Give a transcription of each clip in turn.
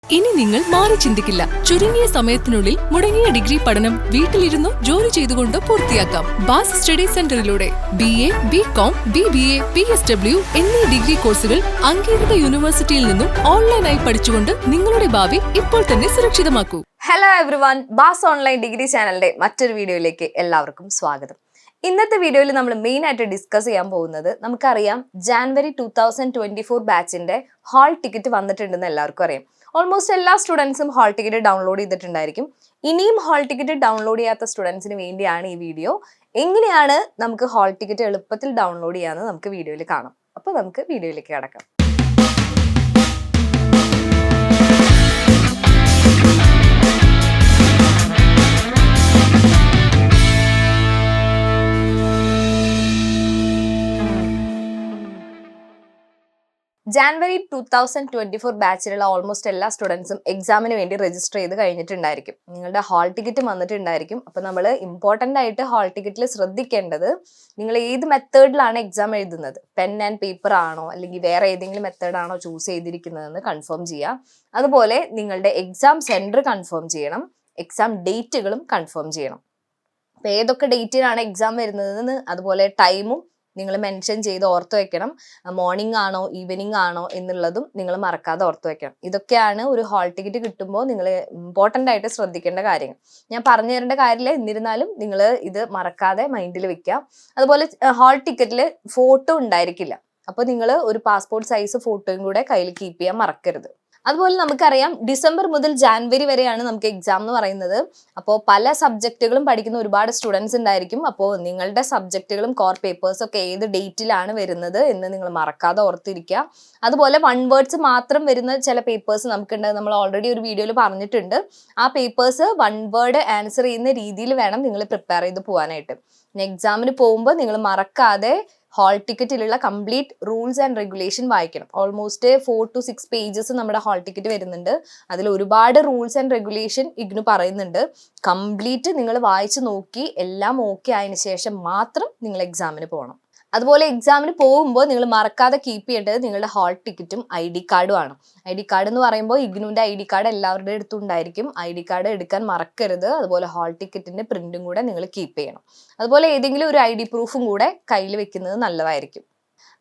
ഇനി നിങ്ങൾ മാറി ചിന്തിക്കില്ല. ചുരുങ്ങിയ സമയത്തിനുള്ളിൽ മുടങ്ങിയ ഡിഗ്രി പഠനം വീട്ടിലിരുന്നോ ജോലി ചെയ്തുകൊണ്ടോ പൂർത്തിയാക്കാം. ബാസ് സ്റ്റഡി സെന്ററിലൂടെ BA, BCom, BBA, PSW എന്നീ ഡിഗ്രി കോഴ്സുകൾ അംഗീകൃത യൂണിവേഴ്സിറ്റിയിൽ നിന്നും ഓൺലൈനായി പഠിച്ചുകൊണ്ട് നിങ്ങളുടെ ഭാവി ഇപ്പോൾ തന്നെ സുരക്ഷിതമാക്കൂ. Hello everyone, BAS online degree ചാനലിന്റെ മറ്റൊരു വീഡിയോയിലേക്ക് എല്ലാവർക്കും സ്വാഗതം. ഇന്നത്തെ വീഡിയോയിൽ നമ്മൾ മെയിൻ ആയിട്ട് ഡിസ്കസ് ചെയ്യാൻ പോകുന്നത്, നമുക്കറിയാം ജാനുവരി 2024 ബാച്ചിന്റെ ഹാൾ ടിക്കറ്റ് വന്നിട്ടുണ്ടെന്ന് എല്ലാവർക്കും അറിയാം. ഓൾമോസ്റ്റ് എല്ലാ സ്റ്റുഡൻസും ഹാൾ ടിക്കറ്റ് ഡൗൺലോഡ് ചെയ്തിട്ടുണ്ടായിരിക്കും. ഇനിയും ഹാൾ ടിക്കറ്റ് ഡൗൺലോഡ് ചെയ്യാത്ത സ്റ്റുഡൻസിന് വേണ്ടിയാണ് ഈ വീഡിയോ. എങ്ങനെയാണ് നമുക്ക് ഹാൾ ടിക്കറ്റ് എളുപ്പത്തിൽ ഡൗൺലോഡ് ചെയ്യാമെന്ന് നമുക്ക് വീഡിയോയിൽ കാണാം. അപ്പോൾ നമുക്ക് വീഡിയോയിലേക്ക് കടക്കാം. ജാനുവരി 2024 ബാച്ചിലുള്ള ഓൾമോസ്റ്റ് എല്ലാ സ്റ്റുഡൻസും എക്സാമിന് വേണ്ടി രജിസ്റ്റർ ചെയ്ത് കഴിഞ്ഞിട്ടുണ്ടായിരിക്കും. നിങ്ങളുടെ ഹാൾ ടിക്കറ്റ് വന്നിട്ടുണ്ടായിരിക്കും. അപ്പോൾ നമ്മൾ ഇമ്പോർട്ടൻ്റ് ആയിട്ട് ഹാൾ ടിക്കറ്റിൽ ശ്രദ്ധിക്കേണ്ടത്, നിങ്ങൾ ഏത് മെത്തേഡിലാണ് എക്സാം എഴുതുന്നത്, പെൻ ആൻഡ് പേപ്പർ ആണോ അല്ലെങ്കിൽ വേറെ ഏതെങ്കിലും മെത്തേഡാണോ ചൂസ് ചെയ്തിരിക്കുന്നതെന്ന് കൺഫേം ചെയ്യുക. അതുപോലെ നിങ്ങളുടെ എക്സാം സെൻറ്റർ കൺഫേം ചെയ്യണം, എക്സാം ഡേറ്റുകളും കൺഫേം ചെയ്യണം. അപ്പോൾ ഏതൊക്കെ ഡേറ്റിനാണ് എക്സാം വരുന്നതെന്ന് അതുപോലെ ടൈമും നിങ്ങൾ മെൻഷൻ ചെയ്ത് ഓർത്ത് വെക്കണം. മോർണിംഗ് ആണോ ഈവനിങ് ആണോ എന്നുള്ളതും നിങ്ങൾ മറക്കാതെ ഓർത്ത് വെക്കണം. ഇതൊക്കെയാണ് ഒരു ഹാൾ ടിക്കറ്റ് കിട്ടുമ്പോൾ നിങ്ങൾ ഇമ്പോർട്ടൻ്റ് ആയിട്ട് ശ്രദ്ധിക്കേണ്ട കാര്യങ്ങൾ. ഞാൻ പറഞ്ഞു തരേണ്ട കാര്യമില്ല, എന്നിരുന്നാലും നിങ്ങൾ ഇത് മറക്കാതെ മൈൻഡിൽ വെക്കുക. അതുപോലെ ഹാൾ ടിക്കറ്റിൽ ഫോട്ടോ ഉണ്ടായിരിക്കില്ല. അപ്പോൾ നിങ്ങൾ ഒരു പാസ്പോർട്ട് സൈസ് ഫോട്ടോയും കൂടെ കയ്യിൽ കീപ്പ് ചെയ്യാൻ മറക്കരുത്. അതുപോലെ നമുക്കറിയാം ഡിസംബർ മുതൽ ജാനുവരി വരെയാണ് നമുക്ക് എക്സാം എന്ന് പറയുന്നത്. അപ്പോൾ പല സബ്ജക്റ്റുകളും പഠിക്കുന്ന ഒരുപാട് സ്റ്റുഡൻസ് ഉണ്ടായിരിക്കും. അപ്പോൾ നിങ്ങളുടെ സബ്ജക്റ്റുകളും കോർ പേപ്പേഴ്സും ഒക്കെ ഏത് ഡേറ്റിലാണ് വരുന്നത് എന്ന് നിങ്ങൾ മറക്കാതെ ഓർത്തിരിക്കുക. അതുപോലെ 1 വേർഡ്സ് മാത്രം വരുന്ന ചില പേപ്പേഴ്സ് നമുക്കുണ്ട്. നമ്മൾ ഓൾറെഡി ഒരു വീഡിയോയിൽ പറഞ്ഞിട്ടുണ്ട്. ആ പേപ്പേഴ്സ് 1 വേർഡ് ആൻസർ ചെയ്യുന്ന രീതിയിൽ വേണം നിങ്ങൾ പ്രിപ്പയർ ചെയ്ത് പോകാനായിട്ട്. എക്സാമിന് പോകുമ്പോൾ നിങ്ങൾ മറക്കാതെ ഹാൾ ടിക്കറ്റിലുള്ള കംപ്ലീറ്റ് റൂൾസ് ആൻഡ് റെഗുലേഷൻ വായിക്കണം. ഓൾമോസ്റ്റ് 4 to 6 പേജസ് നമ്മുടെ ഹാൾ ടിക്കറ്റ് വരുന്നുണ്ട്. അതിൽ ഒരുപാട് റൂൾസ് ആൻഡ് റെഗുലേഷൻ ഇഗ്നു പറയുന്നുണ്ട്. കംപ്ലീറ്റ് നിങ്ങൾ വായിച്ച് നോക്കി എല്ലാം ഓക്കെ ആയതിനു ശേഷം മാത്രം നിങ്ങൾ എക്സാമിന് പോകണം. അതുപോലെ എക്സാമിന് പോകുമ്പോൾ നിങ്ങൾ മറക്കാതെ കീപ്പ് ചെയ്യേണ്ടത് നിങ്ങളുടെ ഹാൾ ടിക്കറ്റും ID കാർഡും ആണ്. ID കാർഡ് എന്ന് പറയുമ്പോൾ ഇഗ്നുവിൻ്റെ ID കാർഡ് എല്ലാവരുടെ അടുത്തും ഉണ്ടായിരിക്കും. ID കാർഡ് എടുക്കാൻ മറക്കരുത്. അതുപോലെ ഹാൾ ടിക്കറ്റിന്റെ പ്രിന്റും കൂടെ നിങ്ങൾ കീപ്പ് ചെയ്യണം. അതുപോലെ ഏതെങ്കിലും ഒരു ID പ്രൂഫും കൂടെ കയ്യിൽ വെക്കുന്നത് നല്ലതായിരിക്കും.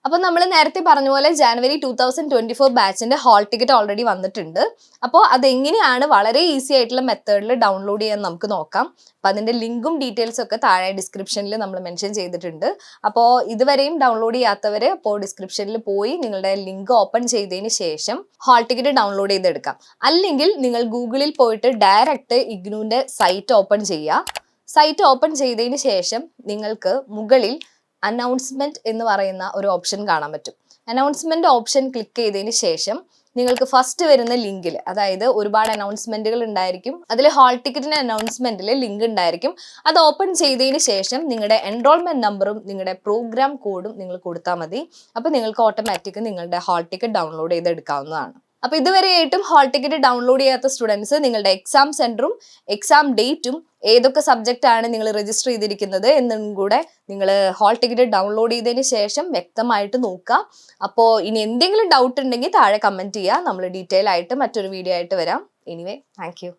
അപ്പോൾ നമ്മൾ നേരത്തെ പറഞ്ഞ പോലെ ജാനുവരി 2024 ബാച്ചിന്റെ ഹാൾ ടിക്കറ്റ് ഓൾറെഡി വന്നിട്ടുണ്ട്. അപ്പോൾ അതെങ്ങനെയാണ് വളരെ ഈസി ആയിട്ടുള്ള മെത്തേഡിൽ ഡൗൺലോഡ് ചെയ്യാൻ നമുക്ക് നോക്കാം. അപ്പോൾ അതിൻ്റെ ലിങ്കും ഡീറ്റെയിൽസും ഒക്കെ താഴെ ഡിസ്ക്രിപ്ഷനിൽ നമ്മൾ മെൻഷൻ ചെയ്തിട്ടുണ്ട്. അപ്പോൾ ഇതുവരെയും ഡൗൺലോഡ് ചെയ്യാത്തവർ അപ്പോൾ ഡിസ്ക്രിപ്ഷനിൽ പോയി നിങ്ങളുടെ ലിങ്ക് ഓപ്പൺ ചെയ്തതിന് ശേഷം ഹാൾ ടിക്കറ്റ് ഡൗൺലോഡ് ചെയ്തെടുക്കാം. അല്ലെങ്കിൽ നിങ്ങൾ ഗൂഗിളിൽ പോയിട്ട് ഡയറക്റ്റ് ഇഗ്നുവിൻ്റെ സൈറ്റ് ഓപ്പൺ ചെയ്യുക. സൈറ്റ് ഓപ്പൺ ചെയ്തതിന് ശേഷം നിങ്ങൾക്ക് മുകളിൽ അനൗൺസ്മെന്റ് എന്ന് പറയുന്ന ഒരു ഓപ്ഷൻ കാണാൻ പറ്റും. അനൗൺസ്മെന്റ് ഓപ്ഷൻ ക്ലിക്ക് ചെയ്തതിന് ശേഷം നിങ്ങൾക്ക് ഫസ്റ്റ് വരുന്ന ലിങ്കിൽ, അതായത് ഒരുപാട് അനൗൺസ്മെന്റുകൾ ഉണ്ടായിരിക്കും, അതിൽ ഹാൾ ടിക്കറ്റിന്റെ അനൗൺസ്മെന്റിൽ ലിങ്ക് ഉണ്ടായിരിക്കും. അത് ഓപ്പൺ ചെയ്തതിന് ശേഷം നിങ്ങളുടെ എൻറോൾമെന്റ് നമ്പറും നിങ്ങളുടെ പ്രോഗ്രാം കോഡും നിങ്ങൾ കൊടുത്താൽ മതി. അപ്പോൾ നിങ്ങൾക്ക് ഓട്ടോമാറ്റിക് നിങ്ങളുടെ ഹാൾ ടിക്കറ്റ് ഡൗൺലോഡ് ചെയ്തെടുക്കാവുന്നതാണ്. അപ്പോൾ ഇതുവരെയായിട്ടും ഹാൾ ടിക്കറ്റ് ഡൗൺലോഡ് ചെയ്യാത്ത സ്റ്റുഡൻസ് നിങ്ങളുടെ എക്സാം സെന്ററും എക്സാം ഡേറ്റും ഏതൊക്കെ സബ്ജക്റ്റ് ആണ് നിങ്ങൾ രജിസ്റ്റർ ചെയ്തിരിക്കുന്നത് എന്നും കൂടെ നിങ്ങൾ ഹാൾ ടിക്കറ്റ് ഡൗൺലോഡ് ചെയ്തതിന് ശേഷം വ്യക്തമായിട്ട് നോക്കുക. അപ്പോൾ ഇനി എന്തെങ്കിലും ഡൗട്ട് ഉണ്ടെങ്കിൽ താഴെ കമൻറ്റ് ചെയ്യുക. നമ്മൾ ഡീറ്റെയിൽ ആയിട്ട് മറ്റൊരു വീഡിയോ ആയിട്ട് വരാം. Anyway, thank you.